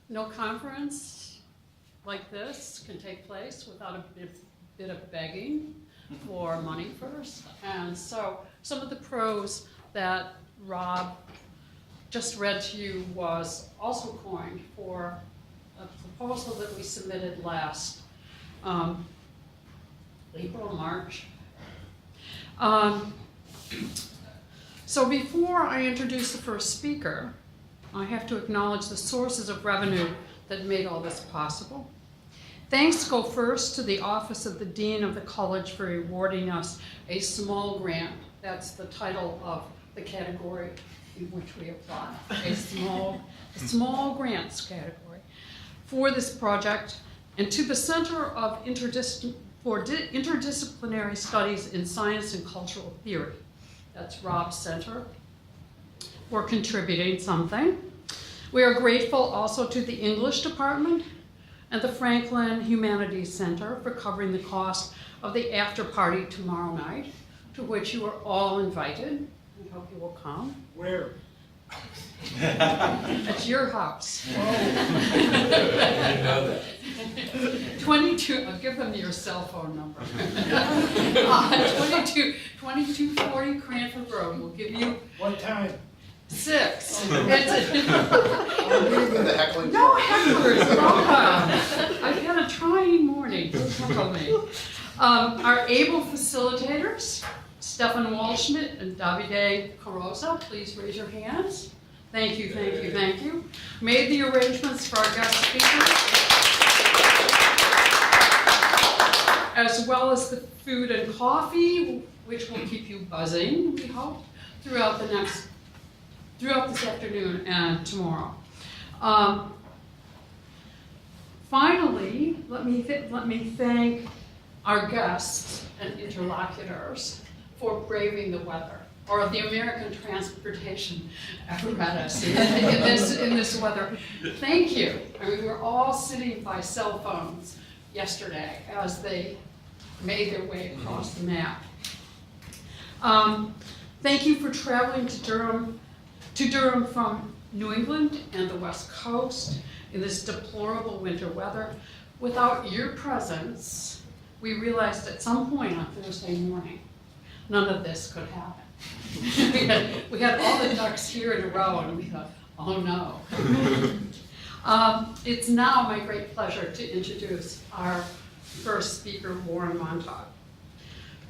No conference like this can take place without a bit of begging for money first. And so some of the prose that Rob just read to you was also coined for a proposal that we submitted last April, March. So before I introduce the first speaker, I have to acknowledge the sources of revenue that made all this possible. Thanks go first to the Office of the Dean of the College for awarding us a small grant. That's the title of the category in which we apply, a small grants category for this project, and to the Center of Interdisciplinary Studies in Science and Cultural Theory. That's Rob's center, for contributing something. We are grateful also to the English department and the Franklin Humanities Center for covering the cost of the after party tomorrow night, to which you are all invited. I hope you will come. Where? At your house. I didn't know that. 22, I'll give them your cell phone number. 2240 Cranford Road. We'll give you What time? 6. Are we in the heckling? No hecklers, I've had a trying morning, don't heckle me. Our able facilitators, Stefan Walschmidt and Davide Carosa, please raise your hands. Thank you, thank you, thank you. Made the arrangements for our guest speakers, as well as the food and coffee, which will keep you buzzing, we hope, throughout this afternoon and tomorrow. Finally, let me thank our guests and interlocutors for braving the weather, or the American transportation apparatus in this weather. Thank you. I mean, we were all sitting by cell phones yesterday as they made their way across the map. Thank you for traveling to Durham from New England and the West Coast in this deplorable winter weather. Without your presence, we realized at some point on Thursday morning, none of this could happen. we had all the ducks here in a row, and we thought, oh no. It's now my great pleasure to introduce our first speaker, Warren Montauk.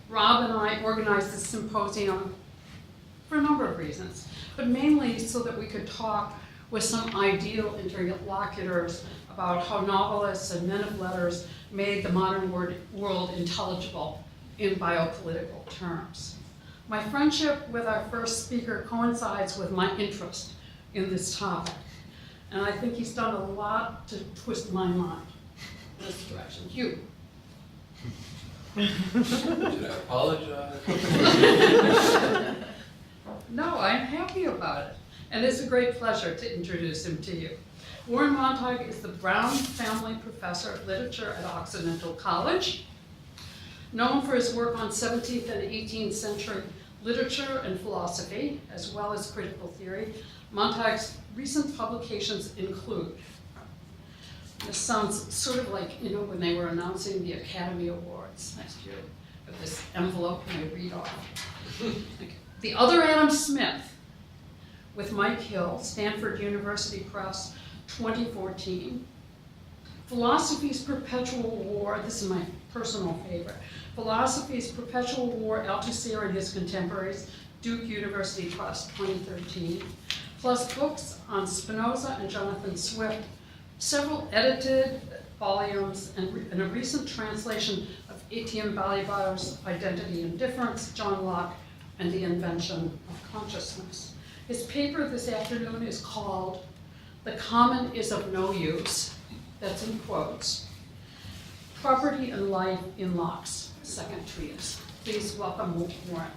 Rob and I organized this symposium for a number of reasons, but mainly so that we could talk with some ideal interlocutors about how novelists and men of letters made the modern world intelligible in biopolitical terms. My friendship with our first speaker coincides with my interest in this topic, and I think he's done a lot to twist my mind in this direction. Hugh. Should I apologize? No, I'm happy about it, and it's a great pleasure to introduce him to you. Warren Montauk is the Brown Family Professor of Literature at Occidental College. Known for his work on 17th and 18th century literature and philosophy, as well as critical theory, Montauk's recent publications include, this sounds sort of like, you know, when they were announcing the Academy Awards next year, of this envelope and I read off. The Other Adam Smith, with Mike Hill, Stanford University Press, 2014. Philosophy's Perpetual War, this is my personal favorite. Philosophy's Perpetual War, Althusser and His Contemporaries, Duke University Press, 2013. Plus books on Spinoza and Jonathan Swift, several edited volumes, and a recent translation of Etienne Balibar's Identity and Difference, John Locke, and the Invention of Consciousness. His paper this afternoon is called The Common is of No Use, that's in quotes, Property and Life in Locke's second treatise. Please welcome Warren.